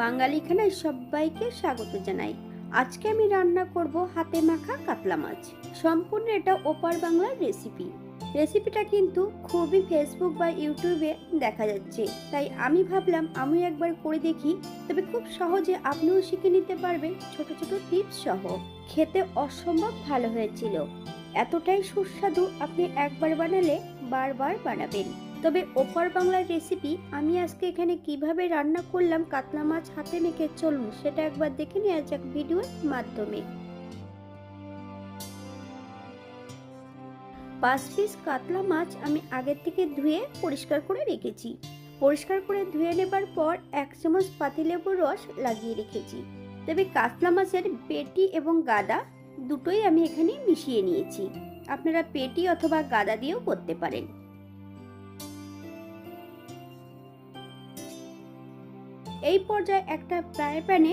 বাঙালি খানায় সবাইকে স্বাগত জানাই। আজকে আমি রান্না করব হাতে মাখা কাতলা মাছ। সম্পূর্ণ এটা ওপার বাংলার রেসিপিটা কিন্তু খুবই ফেসবুক বা ইউটিউবে দেখা যাচ্ছে, তাই আমি ভাবলাম আমি একবার করে দেখি। তবে খুব সহজে আপনিও শিখে নিতে পারবেন ছোট ছোট টিপস সহ। খেতে অসম্ভব ভালো হয়েছিল, এতটাই সুস্বাদু আপনি একবার বানালে বারবার বানাবেন। তবে ওপার বাংলার রেসিপি আমি আজকে এখানে কিভাবে রান্না করলাম কাতলা মাছ হাতে মেখে, চলুন সেটা একবার দেখে নেওয়া যাক ভিডিওর মাধ্যমে। 5 পিস কাতলা মাছ আমি আগের থেকে ধুয়ে পরিষ্কার করে রেখেছি। পরিষ্কার করে ধুয়ে নেবার পর 1 চামচ পাতিলেবুর রস লাগিয়ে রেখেছি। তবে কাতলা মাছের পেটি এবং গাদা দুটোই আমি এখানে মিশিয়ে নিয়েছি। আপনারা পেটি অথবা গাদা দিয়েও করতে পারেন। এই পর্যায়ে একটা ফ্রাই প্যানে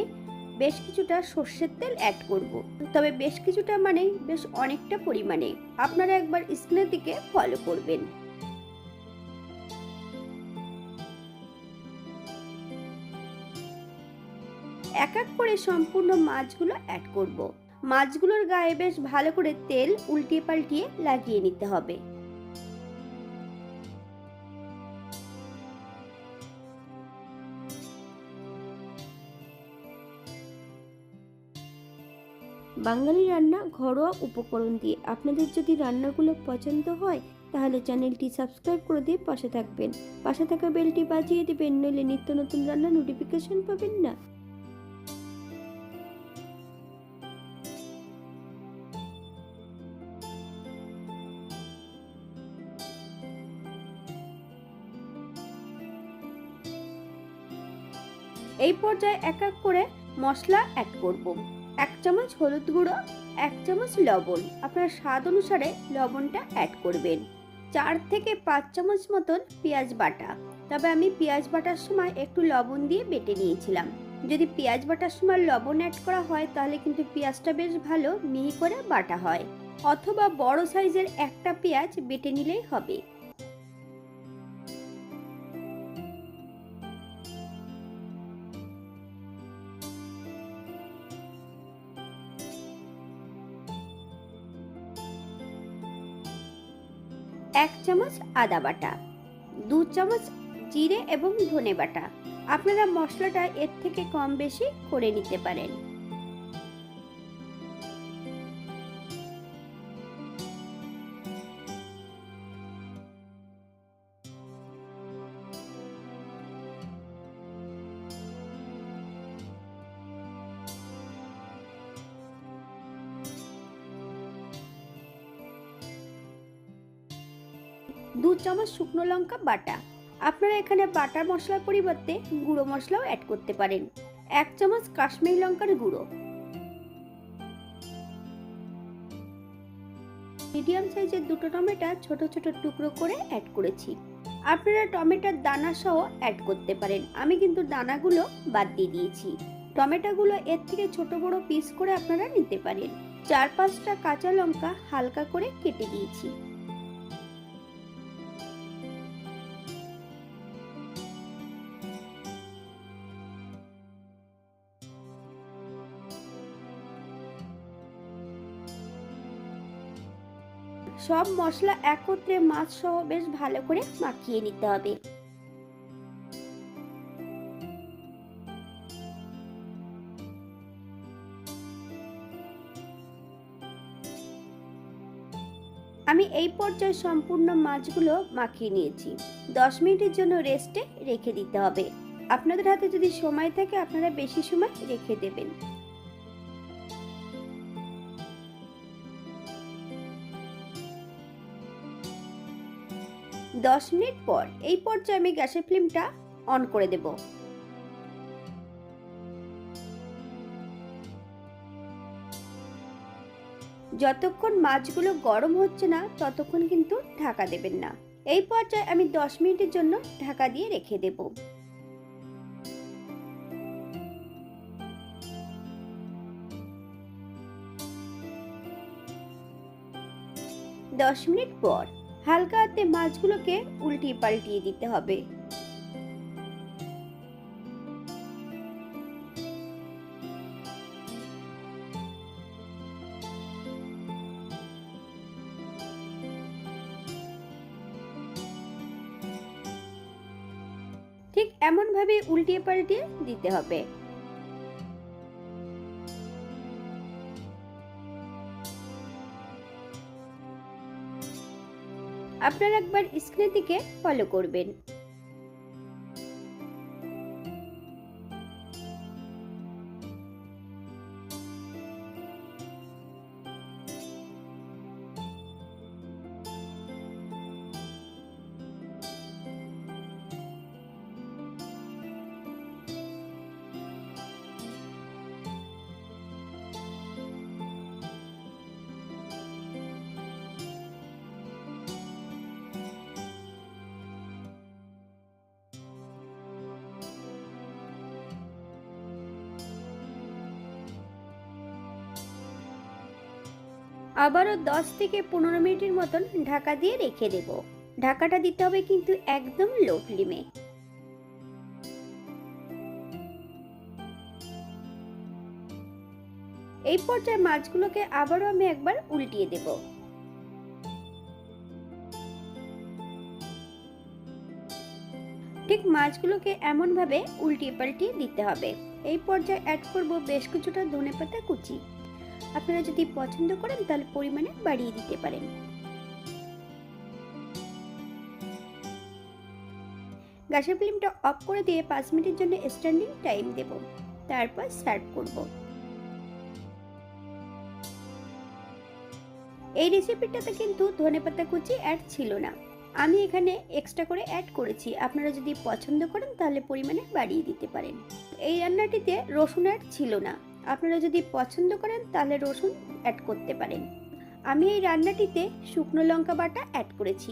বেশ কিছুটা সর্ষের তেল অ্যাড করব। তবে বেশ কিছুটা মানে বেশ অনেকটা পরিমাণে। আপনারা একবার স্ক্রিনের দিকে ফলো করবেন। এক এক করে সম্পূর্ণ মাছগুলো অ্যাড করব। মাছগুলোর গায়ে বেশ ভালো করে তেল উল্টিয়ে পাল্টিয়ে লাগিয়ে নিতে হবে। বাঙালি রান্না ঘরোয়া উপকরণ দিয়ে। আপনাদের যদি রান্নাগুলো পছন্দ হয় তাহলে চ্যানেলটি সাবস্ক্রাইব করে দিয়ে পাশে থাকবেন। পাশে থাকা বেলটি বাজিয়ে দিবেন, নইলে নিত্য নতুন রান্না নোটিফিকেশন পাবেন না। এই পর্যায়ে এক এক করে মশলা অ্যাড করব। 1 চামচ হলুদ গুঁড়ো, 1 চামচ লবণ, আপনার স্বাদ অনুসারে লবণটা অ্যাড করবেন। 4 থেকে 5 চামচ মতন পেঁয়াজ বাটা। তবে আমি পেঁয়াজ বাটার সময় একটু লবণ দিয়ে বেটে নিয়েছিলাম। যদি পেঁয়াজ বাটার সময় লবণ অ্যাড করা হয় তাহলে কিন্তু পেঁয়াজটা বেশ ভালো মিহি করে বাটা হয়। অথবা বড় সাইজের একটা পেঁয়াজ বেটে নিলেই হবে। এক চামচ আদা বাটা, 2 চামচ জিরে এবং ধনে বাটা। আপনারা মশলাটা এর থেকে কম বেশি করে নিতে পারেন। দু চামচ শুকনো লঙ্কা বাটা। আপনারা এখানে বাটা মশলার পরিবর্তে গুঁড়ো মশলাও অ্যাড করতে পারেন। 1 চামচ কাশ্মীরি লঙ্কার গুঁড়ো। মিডিয়াম সাইজের দুটো টমেটো ছোট ছোট টুকরো করে অ্যাড করেছি। আপনারা টমেটোর দানা সহ অ্যাড করতে পারেন, আমি কিন্তু দানাগুলো বাদ দিয়ে দিয়েছি। টমেটোগুলো এর থেকে ছোট বড় পিস করে আপনারা নিতে পারেন। 4-5টা কাঁচা লঙ্কা হালকা করে কেটে দিয়েছি। সব মশলা একত্রে মাছ সহ বেশ ভালো করে মাখিয়ে নিতে হবে। আমি এই পর্যায়ে সম্পূর্ণ মাছগুলো মাখিয়ে নিয়েছি। 10 মিনিটের জন্য রেস্টে রেখে দিতে হবে। আপনাদের হাতে যদি সময় থাকে আপনারা বেশি সময় রেখে দেবেন। 10 মিনিট পর এই পর্যায়ে আমি গ্যাসের ফ্লেমটা অন করে দেব। যতক্ষণ মাছগুলো গরম হচ্ছে না ততক্ষণ কিন্তু ঢাকা দেবেন না। এই পর্যায়ে আমি 10 মিনিটের জন্য ঢাকা দিয়ে রেখে দেব। দশ মিনিট পর হালকা হাতে মাছগুলোকে উল্টিয়ে পাল্টিয়ে দিতে হবে। ঠিক এমনভাবে উল্টিয়ে পাল্টিয়ে দিতে হবে। আপনারা একবার স্ক্রিনের দিকে ফলো করবেন। আবারও 10 থেকে 15 মিনিটের মতন ঢাকা দিয়ে রেখে দেব। ঢাকাটা দিতে হবে কিন্তু একদম লো ফ্লেমে। এই পর্যায়ে মাছগুলোকে আবারও আমি একবার উল্টিয়ে দেব। ঠিক মাছগুলোকে এমনভাবে উল্টিয়ে পাল্টিয়ে দিতে হবে। এই পর্যায়ে অ্যাড করব বেশ কিছুটা ধনেপাতা কুচি। আপনারা যদি পছন্দ করেন তাহলে পরিমাণে বাড়িয়ে দিতে পারেন। গ্যাসের ফ্লেমটা অফ করে দিয়ে 5 মিনিটের জন্য স্ট্যান্ডিং টাইম দেব। তারপর সার্ভ করব। এই রেসিপিটাতে কিন্তু ধনেপাতা কুচি অ্যাড ছিল না, আমি এখানে এক্সট্রা করে অ্যাড করেছি। আপনারা যদি পছন্দ করেন তাহলে পরিমাণে বাড়িয়ে দিতে পারেন। এই রান্নাটিতে রসুন অ্যাড ছিল না, আপনারা যদি পছন্দ করেন তাহলে রসুন অ্যাড করতে পারেন। আমি এই রান্নাটিতে শুকনো লঙ্কা বাটা অ্যাড করেছি।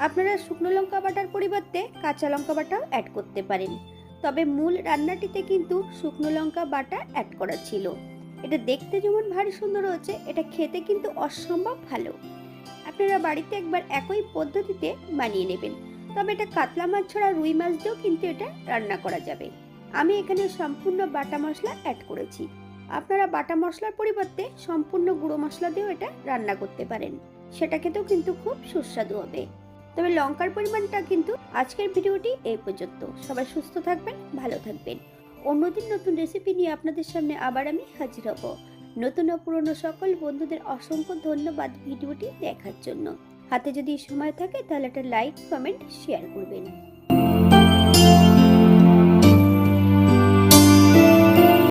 আপনারা শুকনো লঙ্কা বাটার পরিবর্তে কাঁচা লঙ্কা বাটাও অ্যাড করতে পারেন, তবে মূল রান্নাটিতে কিন্তু শুকনো লঙ্কা বাটা অ্যাড করা ছিল। এটা দেখতে যেমন ভারী সুন্দর হচ্ছে, এটা খেতে কিন্তু অসম্ভব ভালো। আপনারা বাড়িতে একবার একই পদ্ধতিতে বানিয়ে নেবেন। তবে এটা কাতলা মাছ ছাড়া রুই মাছ দিয়েও কিন্তু এটা রান্না করা যাবে। আমি এখানে সম্পূর্ণ বাটা মশলা অ্যাড করেছি। আপনারা বাটা মশলার পরিবর্তে সম্পূর্ণ গুঁড়ো মশলা দিয়েও এটা রান্না করতে পারেন, সেটা খেতেও কিন্তু খুব সুস্বাদু হবে। তবে লঙ্কার পরিমাণটা কিন্তু আজকের ভিডিওটি এই পর্যন্ত। সবাই সুস্থ থাকবেন, ভালো থাকবেন। অন্যদিন নতুন রেসিপি নিয়ে আপনাদের সামনে আবার আমি হাজির হব। নতুন ও পুরনো সকল বন্ধুদের অসংখ্য ধন্যবাদ ভিডিওটি দেখার জন্য। হাতে যদি সময় থাকে তাহলে একটা লাইক, কমেন্ট, শেয়ার করবেন।